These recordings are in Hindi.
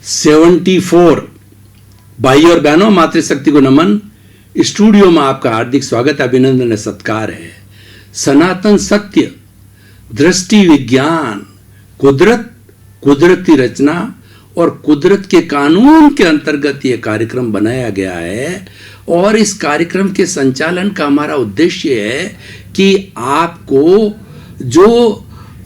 74। भाई और बहनों, मातृशक्ति को नमन। स्टूडियो में आपका हार्दिक स्वागत, अभिनंदन, सत्कार है। सनातन सत्य, दृष्टि विज्ञान, कुदरत, कुदरती रचना और कुदरत के कानून के अंतर्गत ये कार्यक्रम बनाया गया है। और इस कार्यक्रम के संचालन का हमारा उद्देश्य है कि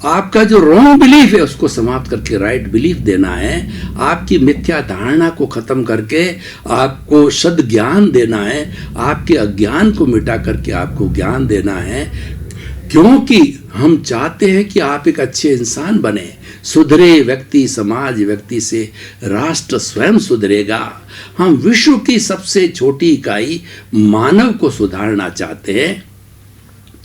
आपका जो रॉन्ग बिलीफ है उसको समाप्त करके राइट बिलीफ देना है। आपकी मिथ्या धारणा को खत्म करके आपको सद ज्ञान देना है। आपके अज्ञान को मिटा करके आपको ज्ञान देना है, क्योंकि हम चाहते हैं कि आप एक अच्छे इंसान बने। सुधरे व्यक्ति समाज, व्यक्ति से राष्ट्र स्वयं सुधरेगा। हम विश्व की सबसे छोटी इकाई मानव को सुधारना चाहते हैं।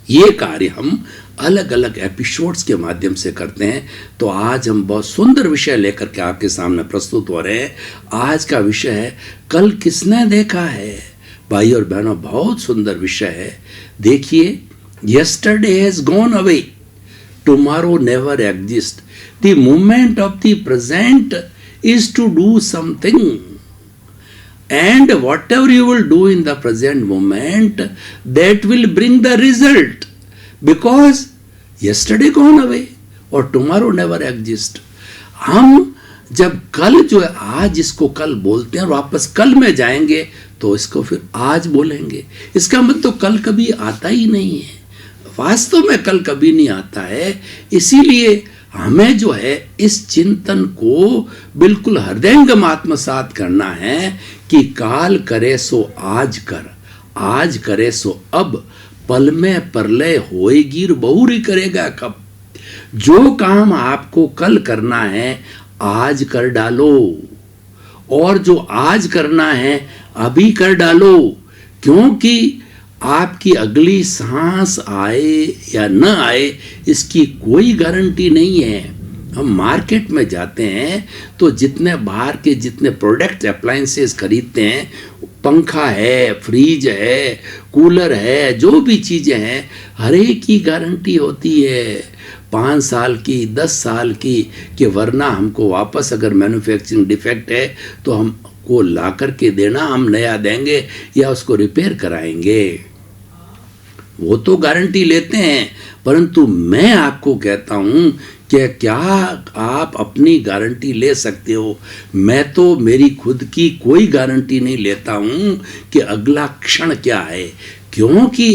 ये कार्य हम अलग अलग एपिसोड्स के माध्यम से करते हैं। तो आज हम बहुत सुंदर विषय लेकर के आपके सामने प्रस्तुत हो रहे हैं। आज का विषय है, कल किसने देखा है। भाई और बहनों, बहुत सुंदर विषय है। देखिए, yesterday has gone away, tomorrow never exists. The moment of the present is to do something, and whatever you will do in the present moment, that will bring the result, because yesterday gone away और tomorrow never exists. हम जब कल जो है, आज इसको कल बोलते हैं और वापस कल में जाएंगे तो इसको फिर आज बोलेंगे। इसका मतलब तो कल कभी आता ही नहीं है। वास्तव में कल कभी नहीं आता है। इसीलिए हमें जो है इस चिंतन को बिल्कुल हृदयंगम आत्मसात करना है कि काल करे सो आज कर, आज करे सो अब, पल में परलय होएगी बहुरी करेगा कब। जो काम आपको कल करना है आज कर डालो, और जो आज करना है अभी कर डालो, क्योंकि आपकी अगली सांस आए या न आए इसकी कोई गारंटी नहीं है। हम मार्केट में जाते हैं तो जितने बाहर के जितने प्रोडक्ट अप्लायंसेस खरीदते हैं, पंखा है, फ्रिज है, कूलर है, जो भी चीज़ें हैं, हर एक की गारंटी होती है 5 साल की, 10 साल की, कि वरना हमको वापस अगर मैन्युफैक्चरिंग डिफेक्ट है तो हमको ला करके देना, हम नया देंगे या उसको रिपेयर कराएंगे। वो तो गारंटी लेते हैं, परंतु मैं आपको कहता हूं कि क्या आप अपनी गारंटी ले सकते हो। मैं तो मेरी खुद की कोई गारंटी नहीं लेता हूं कि अगला क्षण क्या है, क्योंकि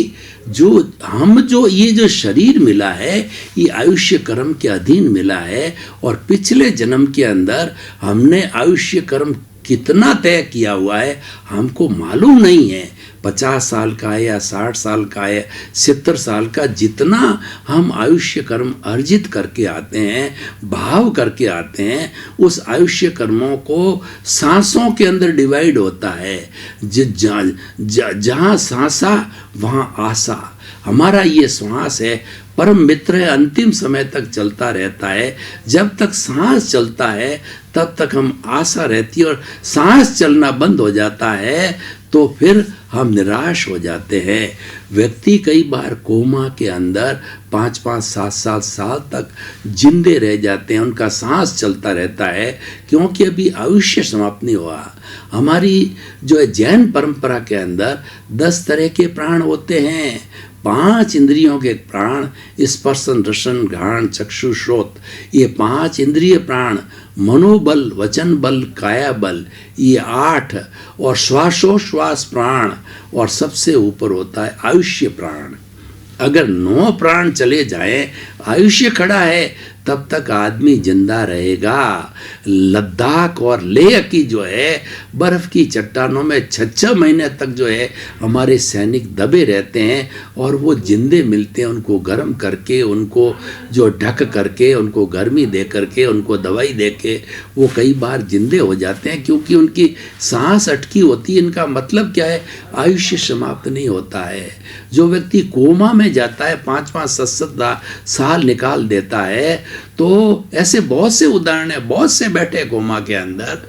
ये जो शरीर मिला है ये आयुष्य कर्म के अधीन मिला है। और पिछले जन्म के अंदर हमने आयुष्य कर्म कितना तय किया हुआ है हमको मालूम नहीं है। 50 साल का है या 60 साल का है, 70 साल का, जितना हम आयुष्य कर्म अर्जित करके आते हैं, भाव करके आते हैं, उस आयुष्य कर्मों को सांसों के अंदर डिवाइड होता है। जहाँ सांसा वहाँ आशा। हमारा ये श्वास है, परम मित्र है, अंतिम समय तक चलता रहता है। जब तक सांस चलता है तब तक हम आशा रहती है, और सांस चलना बंद हो जाता है तो फिर हम निराश हो जाते हैं। व्यक्ति कई बार कोमा के अंदर 5-5, 7-7 साल तक जिंदे रह जाते हैं, उनका सांस चलता रहता है, क्योंकि अभी आयुष्य समाप्त नहीं हुआ। हमारी जो है जैन परंपरा के अंदर 10 तरह के प्राण होते हैं। 5 इंद्रियों के प्राण, स्पर्शन, रसन, घ्राण, चक्षु, श्रोत, ये 5 इंद्रिय प्राण, मनोबल, वचन बल, काया बल, ये 8, और श्वासोश्वास प्राण, और सबसे ऊपर होता है आयुष्य प्राण। अगर 9 प्राण चले जाएं, आयुष्य खड़ा है, तब तक आदमी जिंदा रहेगा। लद्दाख और लेह की जो है बर्फ की चट्टानों में 6-6 महीने तक जो है हमारे सैनिक दबे रहते हैं, और वो जिंदे मिलते हैं। उनको गर्म करके, उनको जो ढक करके, उनको गर्मी दे करके, उनको दवाई दे के वो कई बार जिंदे हो जाते हैं, क्योंकि उनकी सांस अटकी होती है। इनका मतलब क्या है, आयुष्य समाप्त नहीं होता है। जो व्यक्ति कोमा में जाता है, 5-5, 7-7 साल निकाल देता है, तो ऐसे बहुत से उदाहरण है। बहुत से बैठे कोमा के अंदर,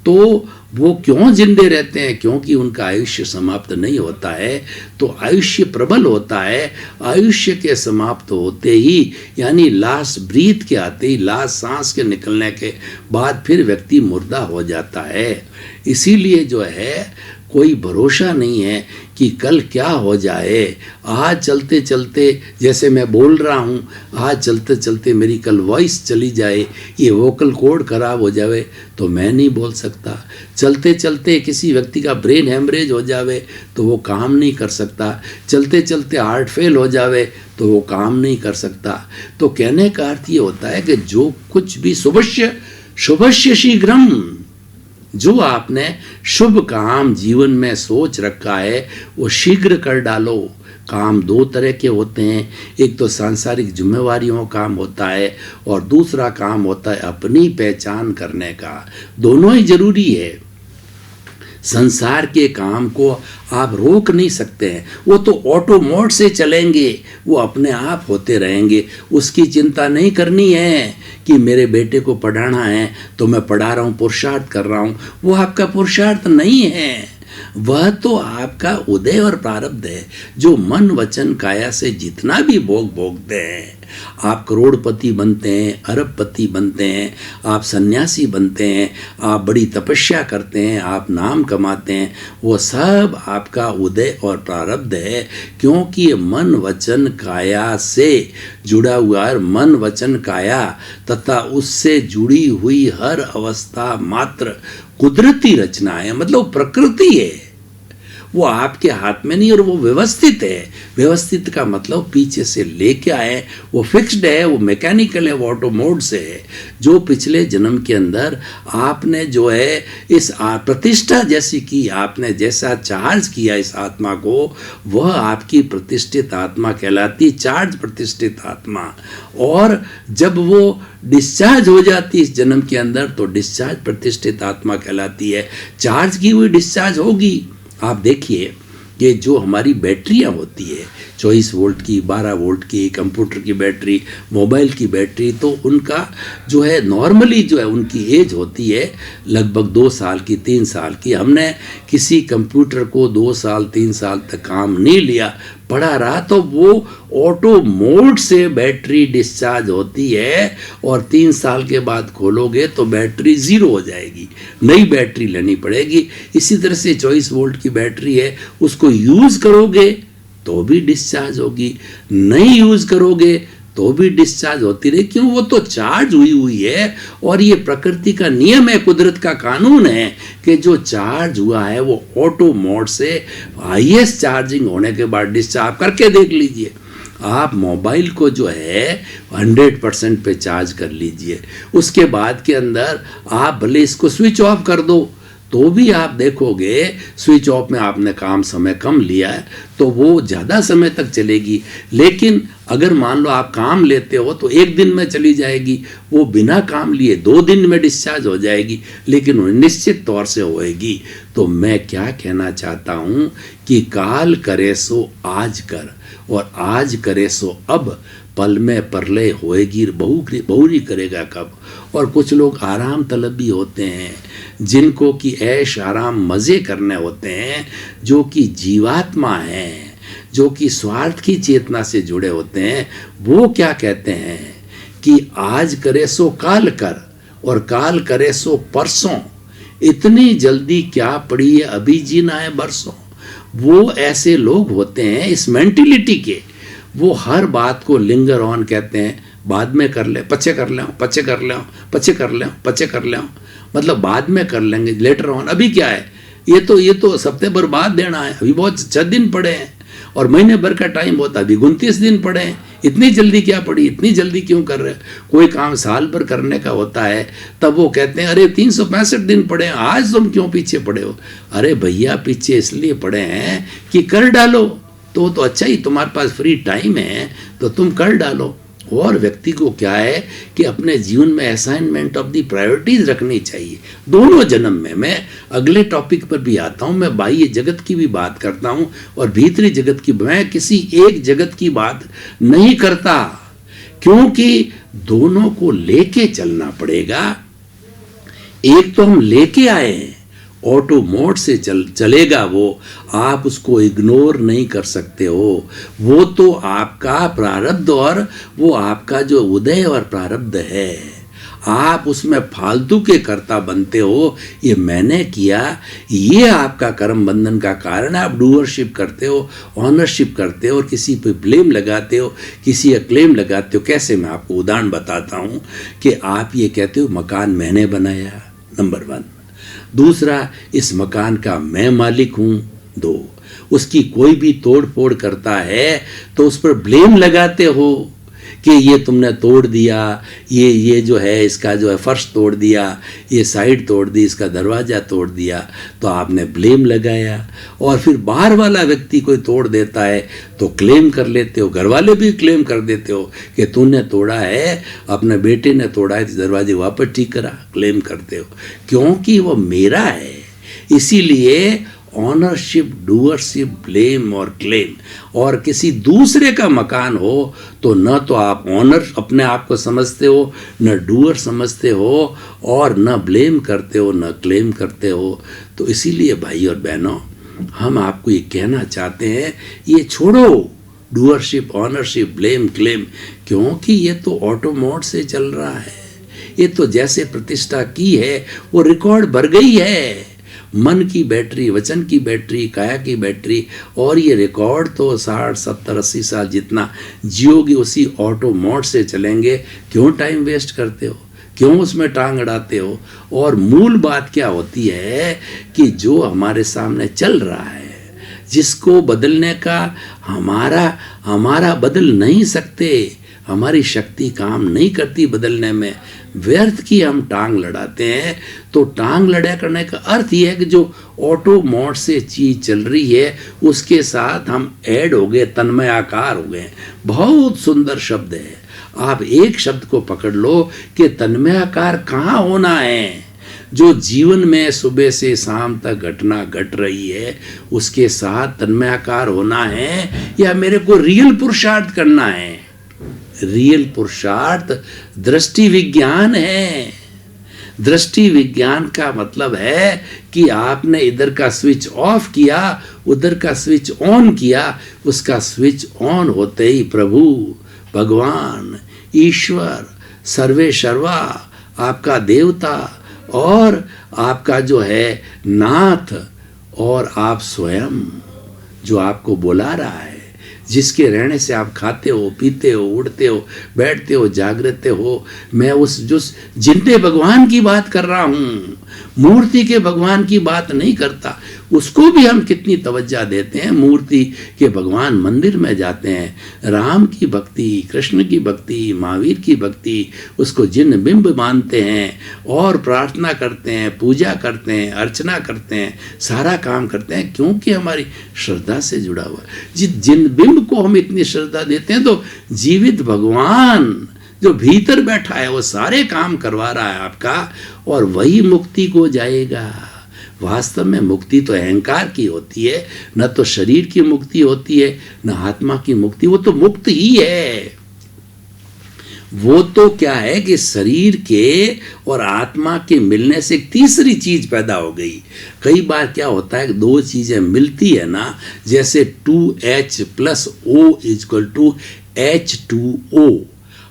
तो वो क्यों जिंदे रहते हैं? क्योंकि उनका आयुष्य समाप्त नहीं होता है। तो आयुष्य प्रबल होता है। आयुष्य के समाप्त होते ही, यानी लास्ट ब्रीथ के आते ही, लास्ट सांस के निकलने के बाद फिर व्यक्ति मुर्दा हो जाता है। इसीलिए जो है कोई भरोसा नहीं है कि कल क्या हो जाए। आज चलते चलते, जैसे मैं बोल रहा हूँ, आज चलते चलते मेरी कल वॉइस चली जाए, ये वोकल कॉर्ड खराब हो जाए तो मैं नहीं बोल सकता। चलते चलते किसी व्यक्ति का ब्रेन हेमरेज हो जावे तो वो काम नहीं कर सकता। चलते चलते हार्ट फेल हो जावे तो वो काम नहीं कर सकता। तो कहने का अर्थ ये होता है कि जो कुछ भी शुभस्य शीघ्रम, जो आपने शुभ काम जीवन में सोच रखा है वो शीघ्र कर डालो। काम दो तरह के होते हैं, एक तो सांसारिक जिम्मेवारियों का काम होता है और दूसरा काम होता है अपनी पहचान करने का। दोनों ही जरूरी है। संसार के काम को आप रोक नहीं सकते हैं, वो तो ऑटो मोड से चलेंगे, वो अपने आप होते रहेंगे। उसकी चिंता नहीं करनी है कि मेरे बेटे को पढ़ाना है तो मैं पढ़ा रहा हूँ, पुरुषार्थ कर रहा हूँ। वो आपका पुरुषार्थ नहीं है, वह तो आपका उदय और प्रारब्ध है। जो मन वचन काया से जितना भी भोग भोगते हैं, आप करोड़पति बनते हैं, अरबपति बनते हैं, आप सन्यासी बनते हैं, आप बड़ी तपस्या करते हैं, आप नाम कमाते हैं, वो सब आपका उदय और प्रारब्ध है। क्योंकि ये मन वचन काया से जुड़ा हुआ है। मन वचन काया तथा उससे जुड़ी हुई हर अवस्था मात्र कुदरती रचना है, मतलब प्रकृति है। वो आपके हाथ में नहीं, और वो व्यवस्थित है। व्यवस्थित का मतलब पीछे से लेके आए, वो फिक्स्ड है, वो मैकेनिकल है, वो ऑटो मोड से है। जो पिछले जन्म के अंदर आपने जो है इस प्रतिष्ठा जैसी की, आपने जैसा चार्ज किया इस आत्मा को, वह आपकी प्रतिष्ठित आत्मा कहलाती, चार्ज प्रतिष्ठित आत्मा। और जब वो डिस्चार्ज हो जाती इस जन्म के अंदर तो डिस्चार्ज प्रतिष्ठित आत्मा कहलाती है। चार्ज की हुई डिस्चार्ज होगी। आप देखिए कि जो हमारी बैटरियां होती है 24 वोल्ट की, 12 वोल्ट की, कंप्यूटर की बैटरी, मोबाइल की बैटरी, तो उनका जो है नॉर्मली जो है उनकी एज होती है लगभग 2 साल की, 3 साल की। हमने किसी कंप्यूटर को 2 साल 3 साल तक काम नहीं लिया, पड़ा रहा, तो वो ऑटो मोड से बैटरी डिस्चार्ज होती है और 3 साल के बाद खोलोगे तो बैटरी ज़ीरो हो जाएगी, नई बैटरी लेनी पड़ेगी। इसी तरह से 24 वोल्ट की बैटरी है, उसको यूज़ करोगे तो भी डिस्चार्ज होगी, नहीं यूज़ करोगे तो भी डिस्चार्ज होती रहे। क्यों? वो तो चार्ज हुई है। और ये प्रकृति का नियम है, कुदरत का कानून है कि जो चार्ज हुआ है वो ऑटो मोड से हाईएस्ट चार्जिंग होने के बाद डिस्चार्ज करके देख लीजिए। आप मोबाइल को जो है 100% पे चार्ज कर लीजिए, उसके बाद के अंदर आप भले इसको स्विच ऑफ कर दो तो भी आप देखोगे स्विच ऑफ में आपने काम समय कम लिया है तो वो ज़्यादा समय तक चलेगी। लेकिन अगर मान लो आप काम लेते हो तो 1 दिन में चली जाएगी, वो बिना काम लिए 2 दिन में डिस्चार्ज हो जाएगी, लेकिन वो निश्चित तौर से होएगी। तो मैं क्या कहना चाहता हूँ कि काल करे सो आज कर और आज करे सो अब, पल में परलय होएगी बहुरी करेगा कब। और कुछ लोग आराम तलब भी होते हैं, जिनको कि ऐश आराम मज़े करने होते हैं, जो कि जीवात्मा हैं, जो कि स्वार्थ की चेतना से जुड़े होते हैं। वो क्या कहते हैं कि आज करे सो काल कर और काल करे सो परसों, इतनी जल्दी क्या पड़ी है, अभी जीना है बरसों। वो ऐसे लोग होते हैं इस मेंटिलिटी के, वो हर बात को लिंगर ऑन कहते हैं, बाद में कर ले, पचे कर ले, पचे कर ले, पचे कर ले, पचे कर ले, मतलब बाद में कर लेंगे, लेटर ऑन। अभी क्या है, ये तो हफ्ते भर बाद देना है, अभी बहुत 6 दिन पड़े हैं और महीने भर का टाइम होता है, अभी 29 दिन पड़े हैं। इतनी जल्दी क्या पड़ी, इतनी जल्दी क्यों कर रहे? कोई काम साल भर करने का होता है तब वो कहते हैं अरे 365 दिन पड़े हैं, आज तुम क्यों पीछे पड़े हो? अरे भैया पीछे इसलिए पड़े हैं कि कर डालो, तो अच्छा ही तुम्हारे पास फ्री टाइम है तो तुम कर डालो। और व्यक्ति को क्या है कि अपने जीवन में असाइनमेंट ऑफ दी प्रायोरिटीज रखनी चाहिए दोनों जन्म में। मैं अगले टॉपिक पर भी आता हूँ, मैं बाह्य जगत की भी बात करता हूँ और भीतरी जगत की। मैं किसी एक जगत की बात नहीं करता, क्योंकि दोनों को लेके चलना पड़ेगा। एक तो हम लेके आए हैं, ऑटो मोड से चलेगा वो, आप उसको इग्नोर नहीं कर सकते हो। वो तो आपका प्रारब्ध और वो आपका जो उदय और प्रारब्ध है, आप उसमें फालतू के कर्ता बनते हो। ये मैंने किया, ये आपका कर्म बंधन का कारण है। आप डूअरशिप करते हो, ऑनरशिप करते हो और किसी पे ब्लेम लगाते हो, किसी क्लेम लगाते हो। कैसे? मैं आपको उदाहरण बताता हूँ कि आप ये कहते हो मकान मैंने बनाया, नंबर 1। दूसरा, इस मकान का मैं मालिक हूँ। 2, उसकी कोई भी तोड़ फोड़ करता है तो उस पर ब्लेम लगाते हो कि ये तुमने तोड़ दिया, ये जो है इसका जो है फर्श तोड़ दिया, ये साइड तोड़ दी, इसका दरवाज़ा तोड़ दिया, तो आपने ब्लेम लगाया। और फिर बाहर वाला व्यक्ति कोई तोड़ देता है तो क्लेम कर लेते हो, घर वाले भी क्लेम कर देते हो कि तूने तोड़ा है, अपने बेटे ने तोड़ा है, दरवाजे वापस ठीक करा, क्लेम करते हो, क्योंकि वो मेरा है। इसीलिए ऑनरशिप, डूअरशिप, ब्लेम और क्लेम। और किसी दूसरे का मकान हो तो न तो आप ऑनर अपने आप को समझते हो, न डूअर समझते हो, और न ब्लेम करते हो, न क्लेम करते हो। तो इसीलिए भाई और बहनों, हम आपको ये कहना चाहते हैं, ये छोड़ो डूअरशिप, ऑनरशिप, ब्लेम, क्लेम, क्योंकि ये तो ऑटो मोड से चल रहा है। ये तो जैसे प्रतिष्ठा की है वो रिकॉर्ड भर गई है। मन की बैटरी, वचन की बैटरी, काया की बैटरी, और ये रिकॉर्ड तो 60, 70, 80 साल जितना जियोगी उसी ऑटो मोड से चलेंगे। क्यों टाइम वेस्ट करते हो? क्यों उसमें टांग अड़ाते हो? और मूल बात क्या होती है कि जो हमारे सामने चल रहा है, जिसको बदलने का हमारा बदल नहीं सकते, हमारी शक्ति काम नहीं करती बदलने में, व्यर्थ की हम टांग लड़ाते हैं। तो टांग लड़ा करने का अर्थ यह है कि जो ऑटो मोड से चीज चल रही है उसके साथ हम ऐड हो गए, तन्मय आकार हो गए। बहुत सुंदर शब्द है। आप एक शब्द को पकड़ लो कि तन्मय आकार कहाँ होना है। जो जीवन में सुबह से शाम तक घटना घट रही है उसके साथ तन्मय आकार होना है, या मेरे को रियल पुरुषार्थ करना है? रियल पुरुषार्थ दृष्टि विज्ञान है। दृष्टि विज्ञान का मतलब है कि आपने इधर का स्विच ऑफ किया, उधर का स्विच ऑन किया। उसका स्विच ऑन होते ही प्रभु, भगवान, ईश्वर, सर्वे सर्वा, आपका देवता और आपका जो है नाथ, और आप स्वयं जो आपको बुला रहा है, जिसके रहने से आप खाते हो, पीते हो, उड़ते हो, बैठते हो, जागृत हो। मैं उस जिंदे भगवान की बात कर रहा हूँ, मूर्ति के भगवान की बात नहीं करता। उसको भी हम कितनी तवज्जो देते हैं। मूर्ति के भगवान मंदिर में जाते हैं, राम की भक्ति, कृष्ण की भक्ति, महावीर की भक्ति, उसको जिन बिंब मानते हैं और प्रार्थना करते हैं, पूजा करते हैं, अर्चना करते हैं, सारा काम करते हैं, क्योंकि हमारी श्रद्धा से जुड़ा हुआ। जिन बिंब को हम इतनी श्रद्धा देते हैं, तो जीवित भगवान जो भीतर बैठा है वो सारे काम करवा रहा है आपका, और वही मुक्ति को जाएगा। वास्तव में मुक्ति तो अहंकार की होती है, न तो शरीर की मुक्ति होती है, न आत्मा की मुक्ति। वो तो मुक्त ही है। वो तो क्या है कि शरीर के और आत्मा के मिलने से एक तीसरी चीज पैदा हो गई। कई बार क्या होता है, दो चीजें मिलती है ना, जैसे 2H + O = H2O,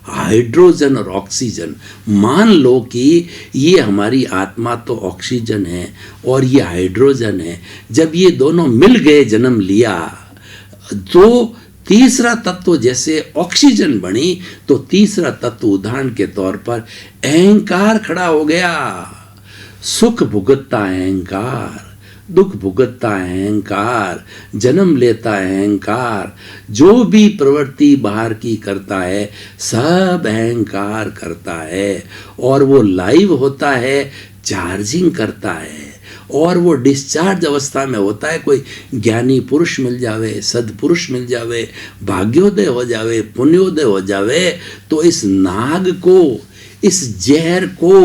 हाइड्रोजन और ऑक्सीजन। मान लो कि ये हमारी आत्मा तो ऑक्सीजन है और ये हाइड्रोजन है। जब ये दोनों मिल गए, जन्म लिया, तो तीसरा तत्व जैसे ऑक्सीजन बनी, तो तीसरा तत्व उदाहरण के तौर पर अहंकार खड़ा हो गया। सुख भुगतता अहंकार, दुख भुगतता अहंकार, जन्म लेता अहंकार, जो भी प्रवृत्ति बाहर की करता है सब अहंकार करता है। और वो लाइव होता है, चार्जिंग करता है, और वो डिस्चार्ज अवस्था में होता है। कोई ज्ञानी पुरुष मिल जावे, सदपुरुष मिल जावे, भाग्योदय हो जावे, पुण्योदय हो जावे, तो इस नाग को, इस जहर को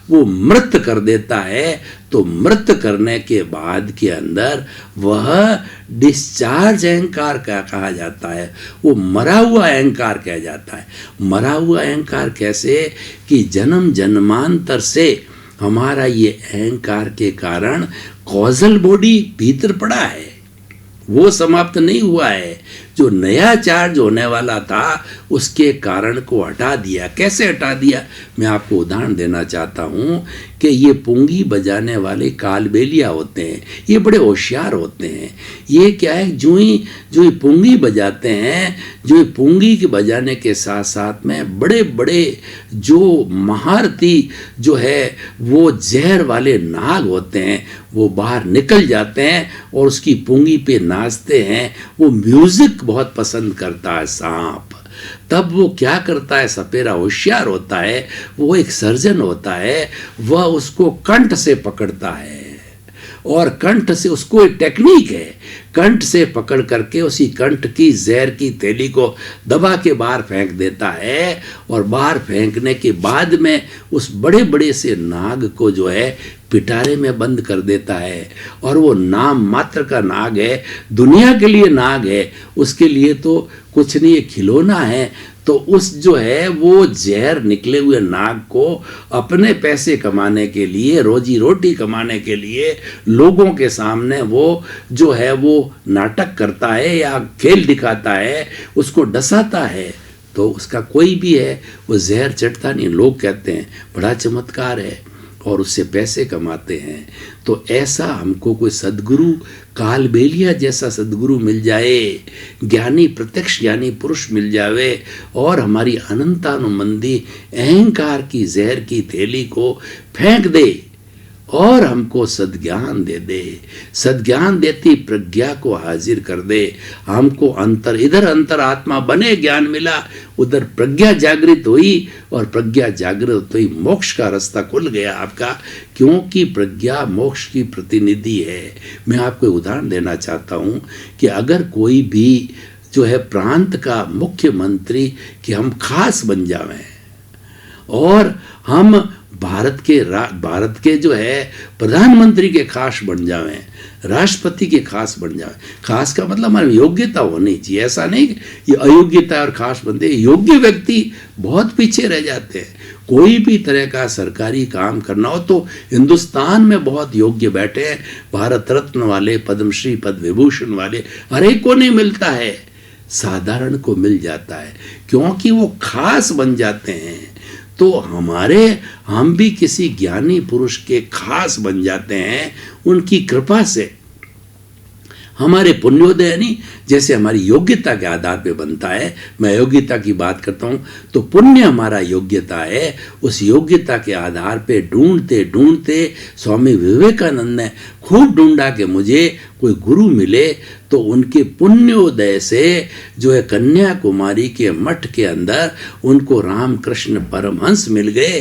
वो मृत कर देता है। तो मृत करने के बाद के अंदर वह डिस्चार्ज अहंकार का कहा जाता है, वो मरा हुआ अहंकार कहा जाता है। मरा हुआ अहंकार कैसे कि जन्म जन्मांतर से हमारा ये अहंकार के कारण कॉजल बॉडी भीतर पड़ा है, वो समाप्त नहीं हुआ है। जो नया चार्ज होने वाला था उसके कारण को हटा दिया। कैसे हटा दिया? मैं आपको उदाहरण देना चाहता हूँ कि ये पुंगी बजाने वाले कालबेलिया होते हैं, ये बड़े होशियार होते हैं। ये क्या है, जो ही पुंगी बजाते हैं, जो ही पुंगी के बजाने के साथ साथ में बड़े बड़े जो महारथी जो है वो जहर वाले नाग होते हैं, वो बाहर निकल जाते हैं और उसकी पुंगी पे नाचते हैं। वो म्यूजिक बहुत पसंद करता है सांप। तब वो क्या करता है, सपेरा होशियार होता है, वो एक सर्जन होता है, वह उसको कंठ से पकड़ता है और कंठ से, उसको एक टेक्निक है, कंठ से पकड़ करके उसी कंठ की जहर की थैली को दबा के बाहर फेंक देता है। और बाहर फेंकने के बाद में उस बड़े बड़े से नाग को जो है पिटारे में बंद कर देता है। और वो नाम मात्र का नाग है, दुनिया के लिए नाग है, उसके लिए तो कुछ नहीं, ये खिलौना है। तो उस जो है वो जहर निकले हुए नाग को अपने पैसे कमाने के लिए, रोजी रोटी कमाने के लिए लोगों के सामने वो जो है वो नाटक करता है या खेल दिखाता है, उसको डसाता है। तो उसका कोई भी है वो जहर चटता नहीं, लोग कहते हैं बड़ा चमत्कार है और उससे पैसे कमाते हैं। तो ऐसा हमको कोई सद्गुरु, कालबेलिया जैसा सद्गुरु मिल जाए, ज्ञानी, प्रत्यक्ष ज्ञानी पुरुष मिल जावे और हमारी अनंतानुमंदी अहंकार की जहर की थैली को फेंक दे और हमको सद्ज्ञान दे दे। सद्ज्ञान देती प्रज्ञा को हाजिर कर दे। हमको अंतर, इधर अंतर आत्मा बने ज्ञान मिला, उधर प्रज्ञा जागृत हुई और प्रज्ञा जागृत हुई, मोक्ष का रास्ता खुल गया आपका, क्योंकि प्रज्ञा मोक्ष की प्रतिनिधि है। मैं आपको उदाहरण देना चाहता हूँ कि अगर कोई भी जो है प्रांत का मुख्यमंत्री कि हम खास बन जावें और हम भारत के जो है प्रधानमंत्री के खास बन जावें, राष्ट्रपति के खास बन जाए। खास का मतलब हमारी योग्यता होनी चाहिए, ऐसा नहीं कि ये अयोग्यता और खास बनते। योग्य व्यक्ति बहुत पीछे रह जाते हैं। कोई भी तरह का सरकारी काम करना हो तो हिंदुस्तान में बहुत योग्य बैठे हैं, भारत रत्न वाले, पद्मश्री, पद्म विभूषण वाले हर एक को नहीं मिलता है, साधारण को मिल जाता है, क्योंकि वो खास बन जाते हैं। तो हम भी किसी ज्ञानी पुरुष के खास बन जाते हैं उनकी कृपा से। हमारे पुण्योदय नहीं, जैसे हमारी योग्यता के आधार पे बनता है। मैं योग्यता की बात करता हूँ तो पुण्य हमारा योग्यता है। उस योग्यता के आधार पे ढूंढते ढूंढते स्वामी विवेकानंद ने खूब ढूंढा कि मुझे कोई गुरु मिले, तो उनके पुण्योदय से जो है कन्याकुमारी के मठ के अंदर उनको रामकृष्ण परमहंस मिल गए।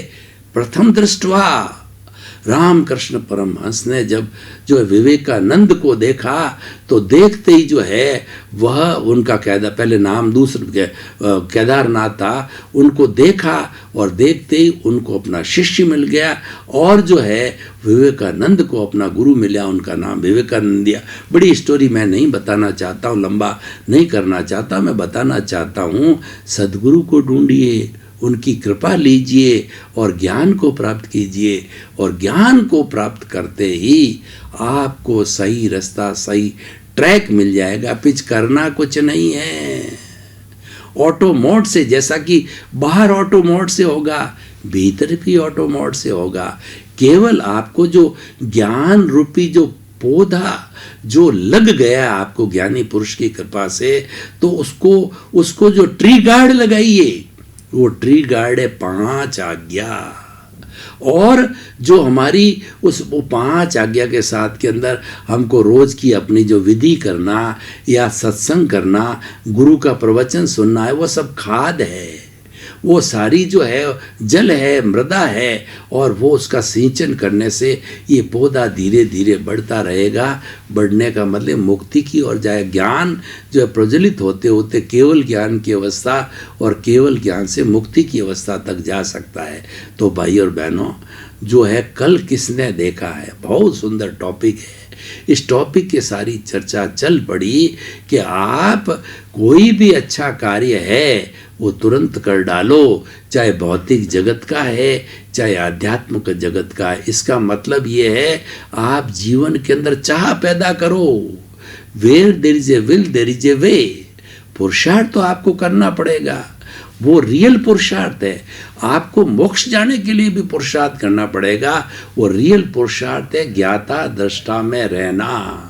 प्रथम दृष्टवा रामकृष्ण परमहंस ने जब जो है विवेकानंद को देखा तो देखते ही जो है वह उनका पहले नाम दूसरे केदारनाथ था, उनको देखा और देखते ही उनको अपना शिष्य मिल गया और जो है विवेकानंद को अपना गुरु मिला, उनका नाम विवेकानंद दिया। बड़ी स्टोरी मैं नहीं बताना चाहता हूँ, लंबा नहीं करना चाहता, मैं बताना चाहता हूँ सद्गुरु को ढूंढिए, उनकी कृपा लीजिए और ज्ञान को प्राप्त कीजिए। और ज्ञान को प्राप्त करते ही आपको सही रास्ता, सही ट्रैक मिल जाएगा। पिच करना कुछ नहीं है। ऑटो मोड से, जैसा कि बाहर ऑटो मोड से होगा, भीतर भी ऑटो मोड से होगा। केवल आपको जो ज्ञान रूपी जो पौधा जो लग गया आपको ज्ञानी पुरुष की कृपा से, तो उसको जो ट्री गार्ड लगाइए। वो ट्री गार्ड है 5 आज्ञा। और जो हमारी वो 5 आज्ञा के साथ के अंदर हमको रोज की अपनी जो विधि करना या सत्संग करना, गुरु का प्रवचन सुनना है, वो सब खाद है। वो सारी जो है जल है, मृदा है, और वो उसका सिंचन करने से ये पौधा धीरे धीरे बढ़ता रहेगा। बढ़ने का मतलब मुक्ति की ओर जाए। ज्ञान जो है प्रज्वलित होते होते केवल ज्ञान की अवस्था और केवल ज्ञान से मुक्ति की अवस्था तक जा सकता है। तो भाई और बहनों, जो है कल किसने देखा है, बहुत सुंदर टॉपिक है। इस टॉपिक की सारी चर्चा चल पड़ी कि आप कोई भी अच्छा कार्य है वो तुरंत कर डालो, चाहे भौतिक जगत का है चाहे आध्यात्मिक जगत का है। इसका मतलब ये है आप जीवन के अंदर चाह पैदा करो। Where there is a will there is a way. पुरुषार्थ तो आपको करना पड़ेगा, वो रियल पुरुषार्थ है। आपको मोक्ष जाने के लिए भी पुरुषार्थ करना पड़ेगा, वो रियल पुरुषार्थ है ज्ञाता दृष्टा में रहना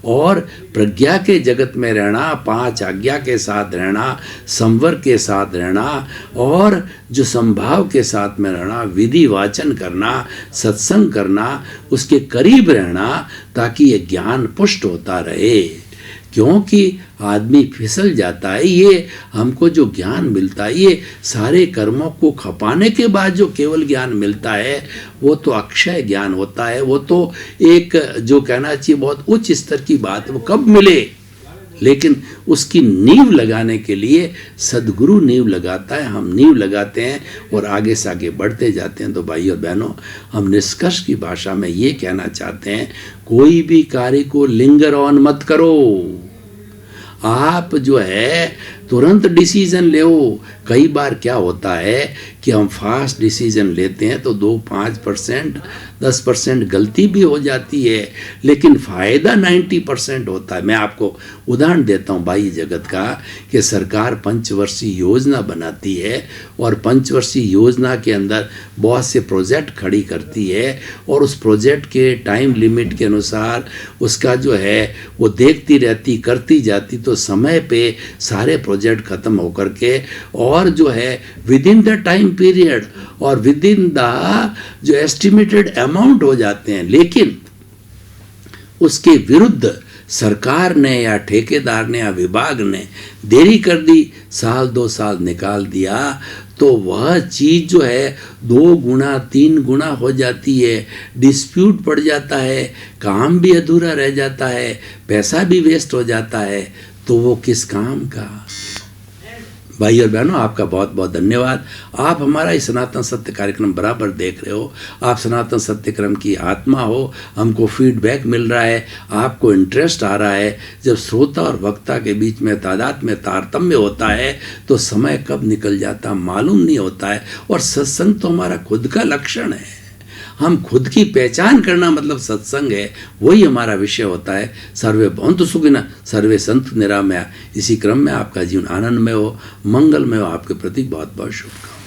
और प्रज्ञा के जगत में रहना, 5 आज्ञा के साथ रहना, संवर के साथ रहना और जो संभाव के साथ में रहना, विधि वाचन करना, सत्संग करना, उसके करीब रहना ताकि ये ज्ञान पुष्ट होता रहे। क्योंकि आदमी फिसल जाता है। ये हमको जो ज्ञान मिलता है, ये सारे कर्मों को खपाने के बाद जो केवल ज्ञान मिलता है वो तो अक्षय ज्ञान होता है। वो तो एक जो कहना चाहिए बहुत उच्च स्तर की बात, वो कब मिले, लेकिन उसकी नींव लगाने के लिए सदगुरु नींव लगाता है, हम नींव लगाते हैं और आगे से आगे बढ़ते जाते हैं। तो भाई और बहनों, हम निष्कर्ष की भाषा में ये कहना चाहते हैं, कोई भी कार्य को लिंगर ऑन मत करो। आप जो है तुरंत डिसीजन ले। कई बार क्या होता है कि हम फास्ट डिसीजन लेते हैं तो 2-5% 10% गलती भी हो जाती है, लेकिन फ़ायदा 90% होता है। मैं आपको उदाहरण देता हूँ भाई जगत का कि सरकार पंचवर्षीय योजना बनाती है और पंचवर्षीय योजना के अंदर बहुत से प्रोजेक्ट खड़ी करती है और उस प्रोजेक्ट के टाइम लिमिट के अनुसार उसका जो है वो देखती रहती, करती जाती, तो समय पे सारे प्रोजेक्ट खत्म होकर के और जो है with in the time period और विद इन द जो एस्टिमेटेड अमाउंट हो जाते हैं। लेकिन उसके विरुद्ध सरकार ने या ठेकेदार ने या विभाग ने देरी कर दी, 1-2 साल निकाल दिया, तो वह चीज़ जो है 2 गुना 3 गुना हो जाती है, डिस्प्यूट पड़ जाता है, काम भी अधूरा रह जाता है, पैसा भी वेस्ट हो जाता है, तो वो किस काम का। भाई और बहनों, आपका बहुत बहुत धन्यवाद। आप हमारा इस सनातन सत्य कार्यक्रम बराबर देख रहे हो। आप सनातन सत्य क्रम की आत्मा हो, हमको फीडबैक मिल रहा है, आपको इंटरेस्ट आ रहा है। जब श्रोता और वक्ता के बीच में तादाद में तारतम्य होता है तो समय कब निकल जाता मालूम नहीं होता है। और सत्संग तो हमारा खुद का लक्षण है, हम खुद की पहचान करना मतलब सत्संग है, वही हमारा विषय होता है। सर्वे भवन्तु सुखिनः, सर्वे सन्तु निरामया। इसी क्रम में आपका जीवन आनंदमय हो, मंगलमय हो। आपके प्रति बहुत बहुत शुभकामनाएं।